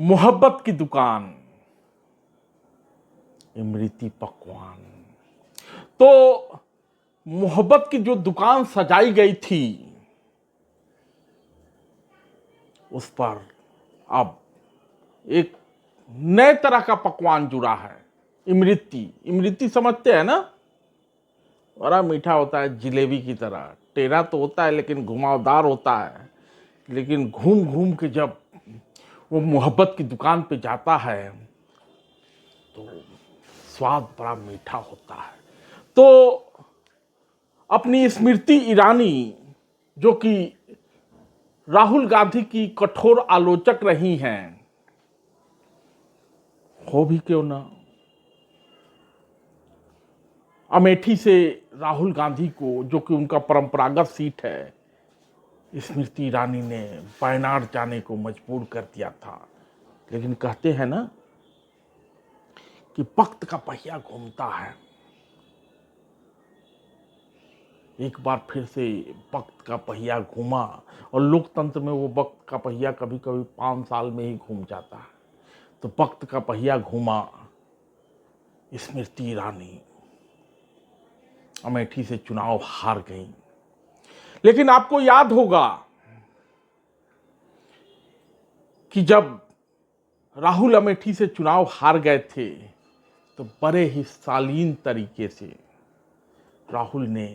मोहब्बत की दुकान, इमरती पकवान। तो मोहब्बत की जो दुकान सजाई गई थी, उस पर अब एक नए तरह का पकवान जुड़ा है। इमरती, इमरती समझते हैं ना? बड़ा मीठा होता है, जिलेबी की तरह। टेढ़ा तो होता है लेकिन घुमावदार होता है। लेकिन घूम घूम के जब वो मोहब्बत की दुकान पे जाता है तो स्वाद बड़ा मीठा होता है। तो अपनी स्मृति ईरानी, जो कि राहुल गांधी की कठोर आलोचक रही हैं, हो भी क्यों ना, अमेठी से राहुल गांधी को, जो कि उनका परंपरागत सीट है, स्मृति ईरानी ने वायनाड जाने को मजबूर कर दिया था। लेकिन कहते हैं ना कि वक्त का पहिया घूमता है। एक बार फिर से वक्त का पहिया घूमा, और लोकतंत्र में वो वक्त का पहिया कभी कभी 5 साल में ही घूम जाता है। तो वक्त का पहिया घूमा, स्मृति ईरानी अमेठी से चुनाव हार गई। लेकिन आपको याद होगा कि जब राहुल अमेठी से चुनाव हार गए थे तो बड़े ही शालीन तरीके से राहुल ने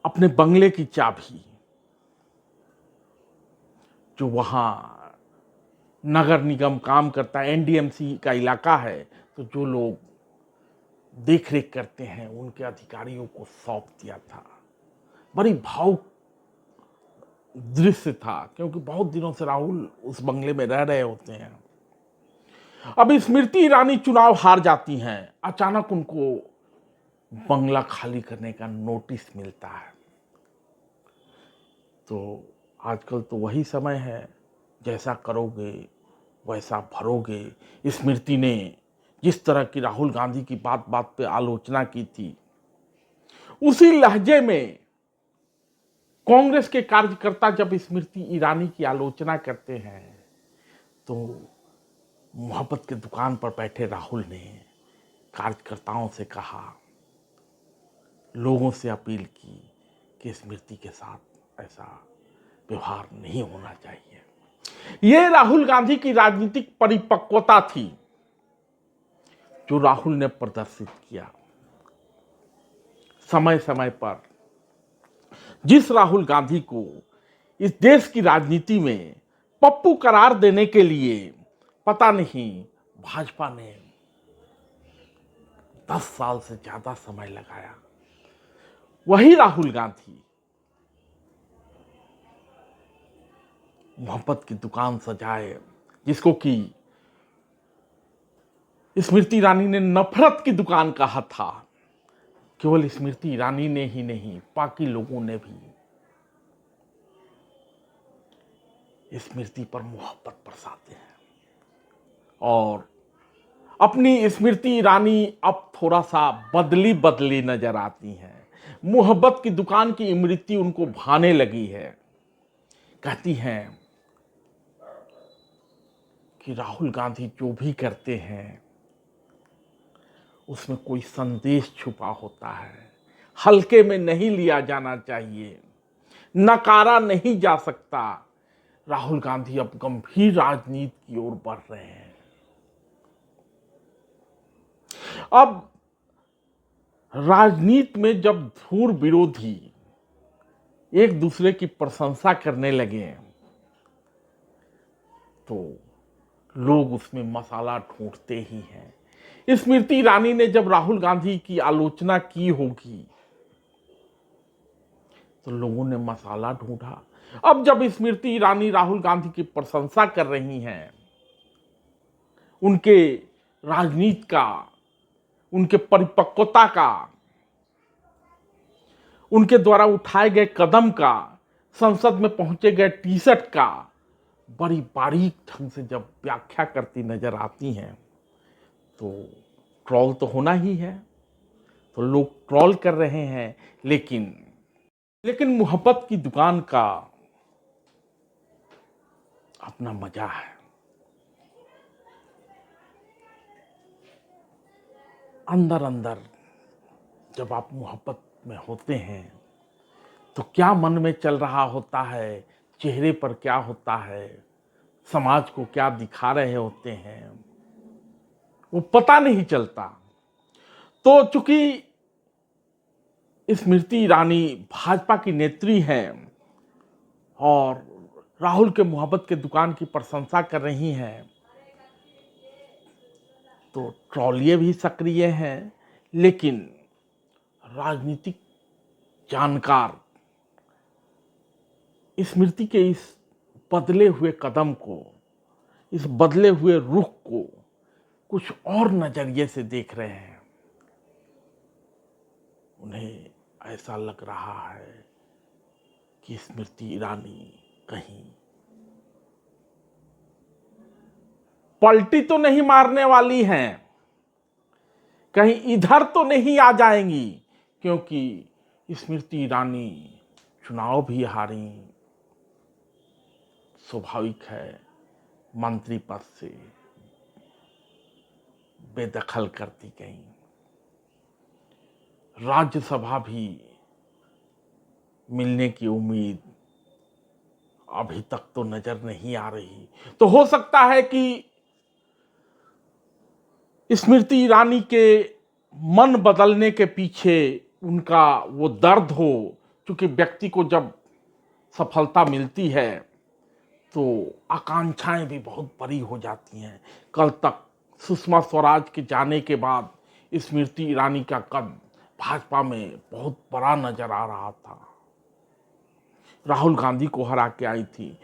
अपने बंगले की चाबी, जो वहां नगर निगम काम करता है, एनडीएमसी का इलाका है, तो जो लोग देख रेख करते हैं उनके अधिकारियों को सौंप दिया था। बड़ी भावुक दृश्य था, क्योंकि बहुत दिनों से राहुल उस बंगले में रह रहे होते हैं। अब स्मृति ईरानी चुनाव हार जाती हैं, अचानक उनको बंगला खाली करने का नोटिस मिलता है। तो आजकल तो वही समय है, जैसा करोगे वैसा भरोगे। स्मृति ने जिस तरह की राहुल गांधी की बात बात पे आलोचना की थी, उसी लहजे में कांग्रेस के कार्यकर्ता जब स्मृति ईरानी की आलोचना करते हैं, तो मोहब्बत की दुकान पर बैठे राहुल ने कार्यकर्ताओं से कहा, लोगों से अपील की कि स्मृति के साथ ऐसा व्यवहार नहीं होना चाहिए। यह राहुल गांधी की राजनीतिक परिपक्वता थी जो राहुल ने प्रदर्शित किया। समय समय पर जिस राहुल गांधी को इस देश की राजनीति में पप्पू करार देने के लिए पता नहीं भाजपा ने 10 साल से ज्यादा समय लगाया, वही राहुल गांधी मोहब्बत की दुकान सजाए, जिसको कि स्मृति ईरानी ने नफरत की दुकान कहा था। केवल स्मृति ईरानी ने ही नहीं, बाकी लोगों ने भी स्मृति पर मोहब्बत बरसाते हैं। और अपनी स्मृति ईरानी अब थोड़ा सा बदली बदली नजर आती हैं। मोहब्बत की दुकान की इमरती उनको भाने लगी है। कहती हैं कि राहुल गांधी जो भी करते हैं उसमें कोई संदेश छुपा होता है, हल्के में नहीं लिया जाना चाहिए, नकारा नहीं जा सकता। राहुल गांधी अब गंभीर राजनीति की ओर बढ़ रहे हैं। अब राजनीति में जब धुर विरोधी एक दूसरे की प्रशंसा करने लगे तो लोग उसमें मसाला ढूंढते ही हैं। स्मृति ईरानी ने जब राहुल गांधी की आलोचना की होगी तो लोगों ने मसाला ढूंढा। अब जब स्मृति ईरानी राहुल गांधी की प्रशंसा कर रही हैं, उनके राजनीति का, उनके परिपक्वता का, उनके द्वारा उठाए गए कदम का, संसद में पहुंचे गए टी-शर्ट का बड़ी बारीक ढंग से जब व्याख्या करती नजर आती हैं तो ट्रोल तो होना ही है। तो लोग ट्रोल कर रहे हैं, लेकिन मोहब्बत की दुकान का अपना मजा है। अंदर अंदर जब आप मोहब्बत में होते हैं तो क्या मन में चल रहा होता है, चेहरे पर क्या होता है, समाज को क्या दिखा रहे होते हैं, वो पता नहीं चलता। तो चूंकि स्मृति ईरानी भाजपा की नेत्री हैं और राहुल के मोहब्बत के दुकान की प्रशंसा कर रही हैं, तो ट्रॉलिए भी सक्रिय हैं, लेकिन राजनीतिक जानकार स्मृति के इस बदले हुए कदम को, इस बदले हुए रुख को कुछ और नजरिए से देख रहे हैं। उन्हें ऐसा लग रहा है कि स्मृति ईरानी कहीं पलटी तो नहीं मारने वाली हैं, कहीं इधर तो नहीं आ जाएंगी, क्योंकि स्मृति ईरानी चुनाव भी हारी, स्वाभाविक है मंत्री पद से बेदखल कर दी गई, राज्यसभा भी मिलने की उम्मीद अभी तक तो नजर नहीं आ रही। तो हो सकता है कि स्मृति ईरानी के मन बदलने के पीछे उनका वो दर्द हो, क्योंकि व्यक्ति को जब सफलता मिलती है तो आकांक्षाएं भी बहुत बड़ी हो जाती हैं। कल तक सुषमा स्वराज के जाने के बाद स्मृति ईरानी का कद भाजपा में बहुत बड़ा नजर आ रहा था। राहुल गांधी को हरा के आई थी,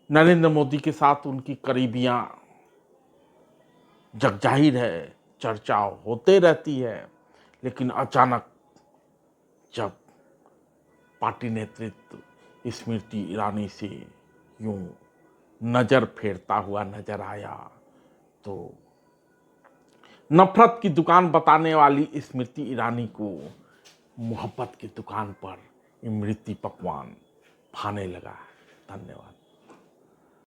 नरेंद्र मोदी के साथ उनकी करीबियां जगजाहिर है, चर्चा होते रहती है, लेकिन अचानक जब पार्टी नेतृत्व स्मृति ईरानी से यूं नजर फेरता हुआ नजर आया, तो नफरत की दुकान बताने वाली स्मृति ईरानी को मोहब्बत की दुकान पर इमरती पकवान भाने लगा। धन्यवाद।